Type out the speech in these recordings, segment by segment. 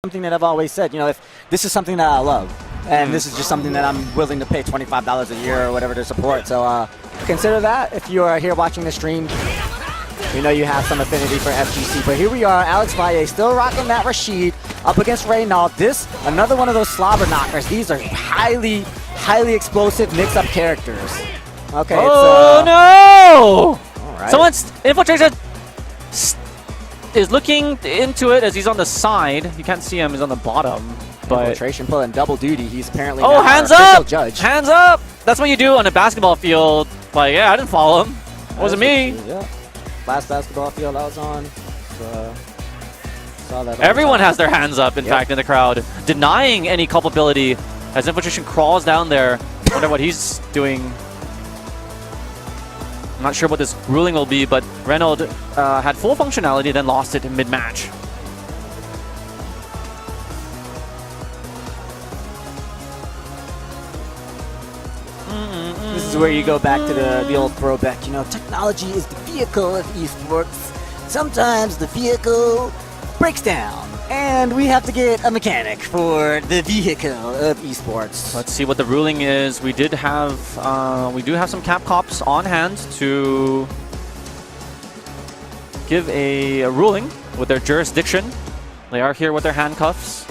something that I've always said, if this is something that I love, and this is just something that I'm willing to pay $25 a year or whatever to support. So consider that if you are here watching the stream. We know you have some affinity for FGC, but here we are, Alex Valle still rocking that Rashid up against Reynold. Another one of those slobber knockers. These are highly explosive mix-up characters. Okay. Oh, no! All right. Someone's infiltration is looking into it as he's on the side. You can't see him, he's on the bottom. But Infiltration pulling double duty. He's apparently oh, now hands our official up! Judge. Hands up! That's what you do on a basketball field. Like, yeah, I didn't follow him. It wasn't me. Yeah. Last basketball field I was on. Saw that. Everyone has their hands up, in fact, in the crowd, denying any culpability as Infiltration crawls down there. I wonder what he's doing. I'm not sure what this ruling will be, but Reynold had full functionality, then lost it in mid-match. This is where you go back to the old throwback. Technology is the vehicle of esports. Sometimes the vehicle breaks down, and we have to get a mechanic for the vehicle of esports. Let's see what the ruling is. We do have some Cap Cops on hand to give a ruling with their jurisdiction. They are here with their handcuffs.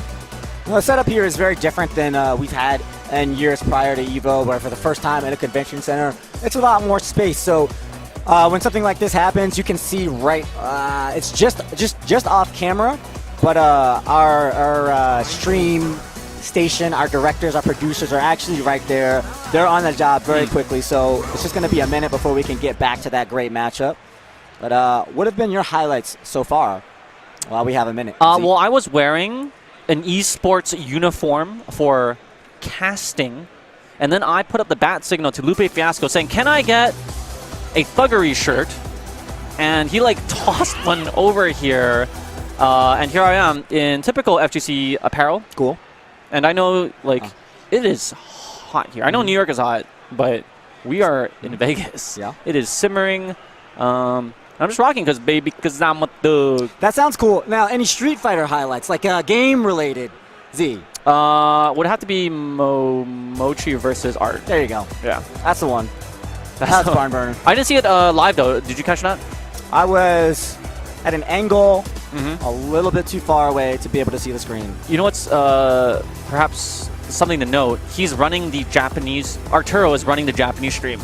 Well, the setup here is very different than we've had in years prior to EVO, where for the first time in a convention center, it's a lot more space. So when something like this happens, you can see right. It's just off camera, but our stream station, our directors, our producers are actually right there. They're on the job very quickly. So it's just going to be a minute before we can get back to that great matchup. But what have been your highlights so far? While we have a minute. Well, I was wearing an esports uniform for casting, and then I put up the bat signal to Lupe Fiasco saying, "Can I get a thuggery shirt?" And he tossed one over here, and here I am in typical FGC apparel. Cool. And I know it is hot here. I know New York is hot, but we are in Vegas. Yeah. It is simmering. I'm just rocking because I'm a thug. That sounds cool. Now, any Street Fighter highlights, game related, Z? Would have to be Mochi versus Art. There you go. Yeah. That's the one. That's barn burner. I didn't see it live, though. Did you catch that? I was at an angle a little bit too far away to be able to see the screen. You know what's perhaps something to note? He's running the Japanese... Arturo is running the Japanese stream.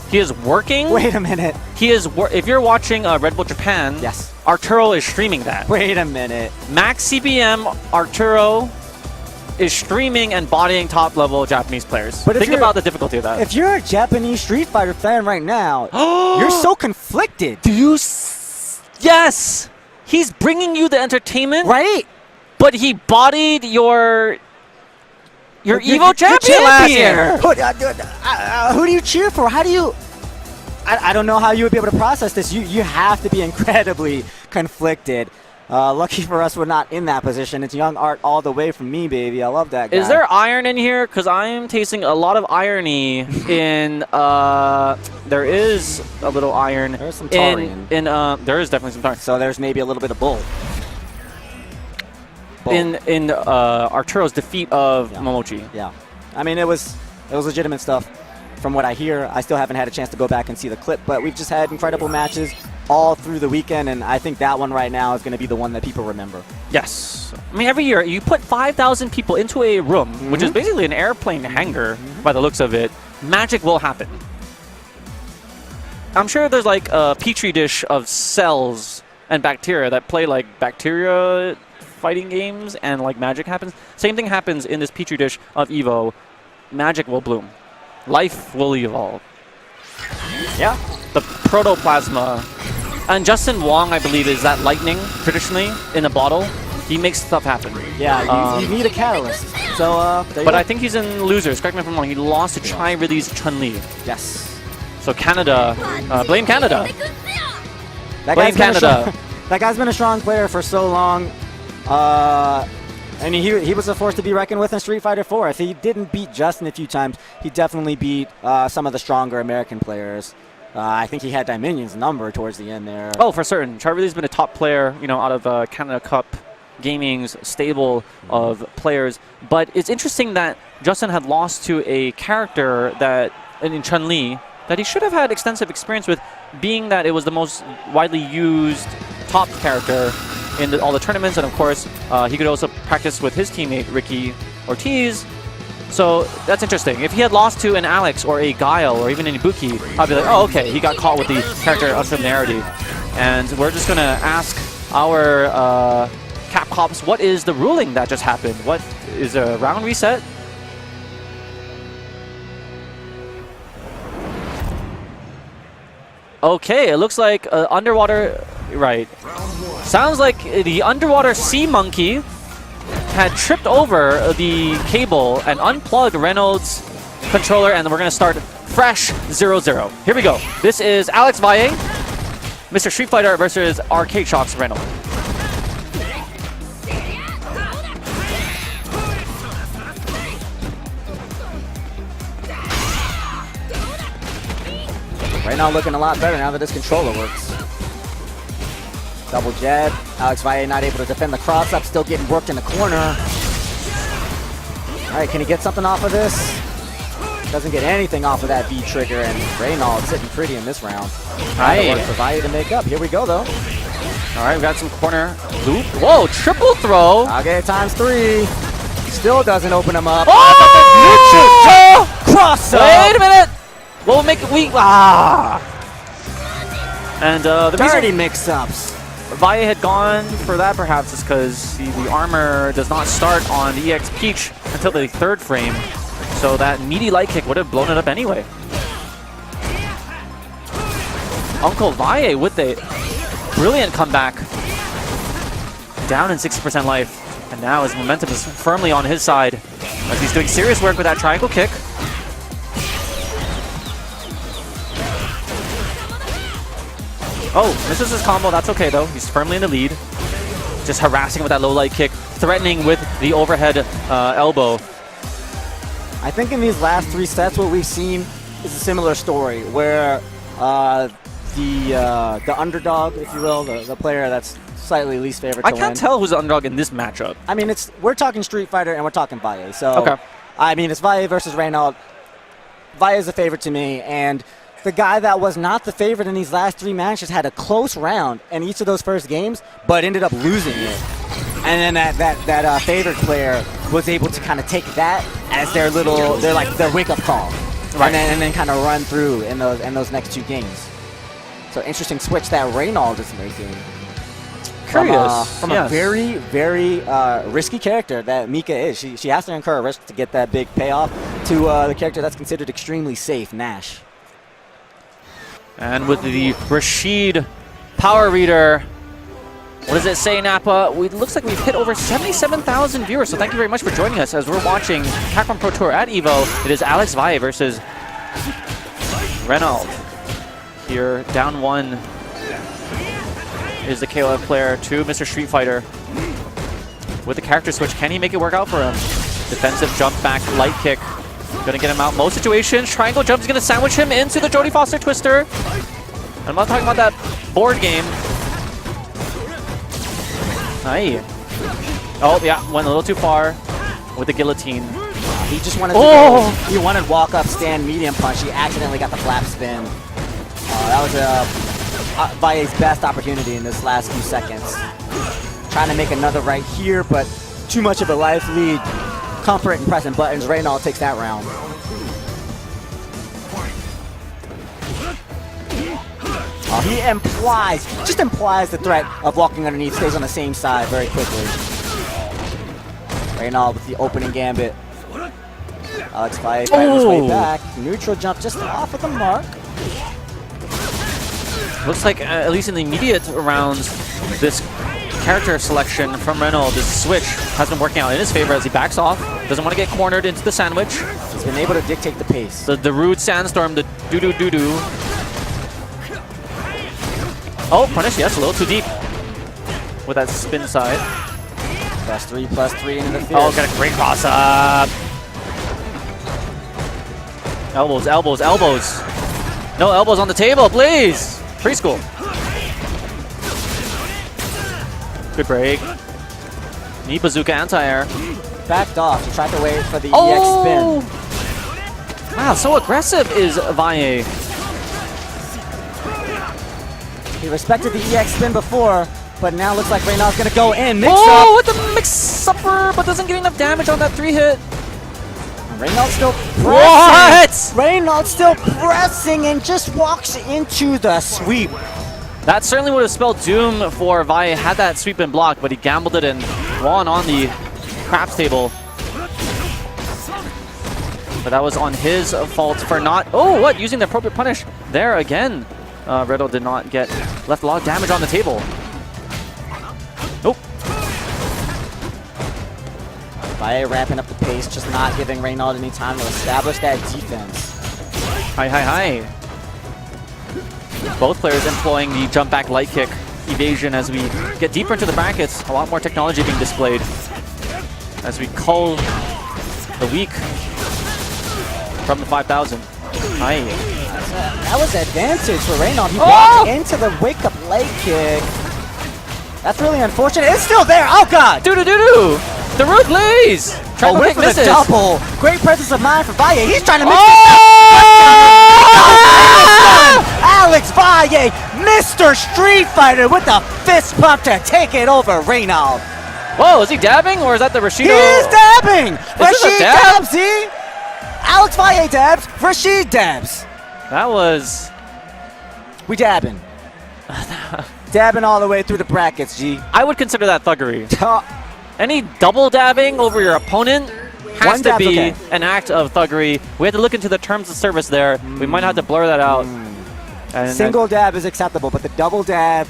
He is working... Wait a minute. He is... If you're watching Red Bull Japan... Yes. Arturo is streaming that. Wait a minute. Max CBM Arturo is streaming and bodying top-level Japanese players. But think about the difficulty of that. If you're a Japanese Street Fighter fan right now, you're so conflicted. Do you... Yes! He's bringing you the entertainment. Right? But he bodied your EVO champion last year. Who do you cheer for? How do you... I don't know how you would be able to process this. You have to be incredibly conflicted. Lucky for us, we're not in that position. It's young Art all the way from me, baby. I love that guy. Is there iron in here? Because I'm tasting a lot of irony in... there is a little iron. There's some taurian. There is definitely some taurian. So there's maybe a little bit of bull. In Arturo's defeat of Momochi. Yeah. I mean, it was legitimate stuff. From what I hear, I still haven't had a chance to go back and see the clip, but we've just had incredible matches all through the weekend, and I think that one right now is going to be the one that people remember. Yes. I mean, every year, you put 5,000 people into a room, which is basically an airplane hangar by the looks of it, magic will happen. I'm sure there's a petri dish of cells and bacteria that play bacteria fighting games and magic happens. Same thing happens in this petri dish of EVO. Magic will bloom. Life will evolve. Yeah. The protoplasma. And Justin Wong, I believe, is that lightning, traditionally, in a bottle. He makes stuff happen. Yeah, you need a catalyst. So, but I think he's in losers. Correct me if I'm wrong. He lost to Chai-Release Chun-Li. Yes. So Canada, blame Canada. Blame Canada. That guy's been a strong player for so long. And he was a force to be reckoned with in Street Fighter 4. If he didn't beat Justin a few times, he definitely beat some of the stronger American players. I think he had Dominion's number towards the end there. Oh, for certain. Chai-Release's been a top player, out of Canada Cup Gaming's stable of players. But it's interesting that Justin had lost to a character that, in Chun-Li, that he should have had extensive experience with, being that it was the most widely used top character in all the tournaments. And of course, he could also practice with his teammate, Ricky Ortiz. So that's interesting. If he had lost to an Alex or a Guile or even an Ibuki, I'd be like, oh, okay, he got caught with the character unfamiliarity. And we're just going to ask our Cap Cops, what is the ruling that just happened? What is a round reset? Okay, it looks like underwater, right. Sounds like the underwater sea monkey had tripped over the cable and unplugged Reynold's controller, and we're going to start fresh 0-0. Here we go. This is Alex Valle, Mr. Street Fighter versus Arcade Shock's Reynold. Reynold looking a lot better now that his controller works. Double jab. Alex Valle not able to defend the cross-up, still getting worked in the corner. All right, can he get something off of this? Doesn't get anything off of that V trigger, and Reynold sitting pretty in this round. Trying to work for Valle to make up. Here we go, though. All right, we got some corner loop. Whoa, triple throw. Okay, ×3. Still doesn't open him up. Oh! Cross-up. Wait a minute. We'll make it weak. And the dirty mix-ups. Valle had gone for that perhaps is because the armor does not start on the EX Peach until the 3rd frame. So that meaty light kick would have blown it up anyway. Uncle Valle with a brilliant comeback. Down in 60% life. And now his momentum is firmly on his side as he's doing serious work with that triangle kick. Oh, misses his combo. That's okay, though. He's firmly in the lead. Just harassing with that low light kick, threatening with the overhead elbow. I think in these last 3 sets, what we've seen is a similar story where the underdog, if you will, the player that's slightly least favorite to I can't tell who's the underdog in this matchup. I mean, we're talking Street Fighter and we're talking Valle. So, okay. I mean, it's Valle versus Reynold. Valle is the favorite to me, and the guy that was not the favorite in these last 3 matches had a close round in each of those first games, but ended up losing it. And then that favorite player was able to kind of take that as their wake-up call, right. and then kind of run through in those next 2 games. So interesting switch that Reynold is making. Curious. From a very, very risky character that Mika is. She has to incur a risk to get that big payoff to the character that's considered extremely safe, Nash. And with the Rashid Power Reader, what does it say, Napa? It looks like we've hit over 77,000 viewers, so thank you very much for joining us as we're watching Capcom Pro Tour at EVO. It is Alex Valle versus Reynold. Here, down 1 is the KOF player to Mr. Street Fighter. With the character switch, can he make it work out for him? Defensive jump back, light kick. Gonna get him out most situations. Triangle jump is gonna sandwich him into the Jodie Foster Twister. I'm not talking about that board game. Aye. Oh, yeah, went a little too far with the guillotine. He just wanted to he wanted walk up, stand, medium punch. He accidentally got the flap spin. That was Valle's best opportunity in this last few seconds. Trying to make another right here, but too much of a life lead. Comfort and pressing buttons. Reynold takes that round. He just implies the threat of walking underneath, stays on the same side very quickly. Reynold with the opening gambit. Alex Valle fighting his way back. Neutral jump just off of the mark. Looks like, at least in the immediate rounds, this character selection from Reynold, this switch, has been working out in his favor as he backs off. Doesn't want to get cornered into the sandwich. He's been able to dictate the pace. The rude sandstorm, the doo-doo-doo-doo. Oh, punish, yes, a little too deep with that spin side. +3 into the field. Oh, got a great cross up. Elbows, elbows, elbows. No elbows on the table, please. Preschool. Good break. Knee bazooka anti-air. Backed off. He tried to wait for the Oh! EX spin. Wow, so aggressive is Valle. He respected the EX spin before, but now looks like Reynold's going to go in. Mix Oh, up. with the mix-upper, but doesn't get enough damage on that 3-hit. Reynold's still pressing. What? Reynold's still pressing and just walks into the sweep. That certainly would have spelled doom for Valle had that sweep been blocked, but he gambled it and won on the craps table. But that was on his fault for not... Oh, what? Using the appropriate punish there again. Reynold did not get... Left a lot of damage on the table. Nope. Valle ramping up the pace, just not giving Reynold any time to establish that defense. Hi. Both players employing the jump back light kick evasion as we get deeper into the brackets. A lot more technology being displayed as we cull the weak from the 5,000. Hi. That was advantage for Reynold. He walked into the wake-up leg kick. That's really unfortunate. It's still there. Oh, God. Doo-doo-doo-doo. The root lays. Oh, wait for the double. Great presence of mind for Valle. He's trying to mix Alex Valle, Mr. Street Fighter with the fist pump to take it over Reynold. Whoa, is he dabbing or is that the Rashid? He is dabbing. This Rashid a dab? dabs, see? Alex Valle dabs, Rashid dabs. That was... We dabbing. Dabbing all the way through the brackets, G. I would consider that thuggery. Oh, Any double dabbing over your opponent has One to dab's be okay. an act of thuggery. We have to look into the terms of service there. We might have to blur that out. And single dab is acceptable, but the double dab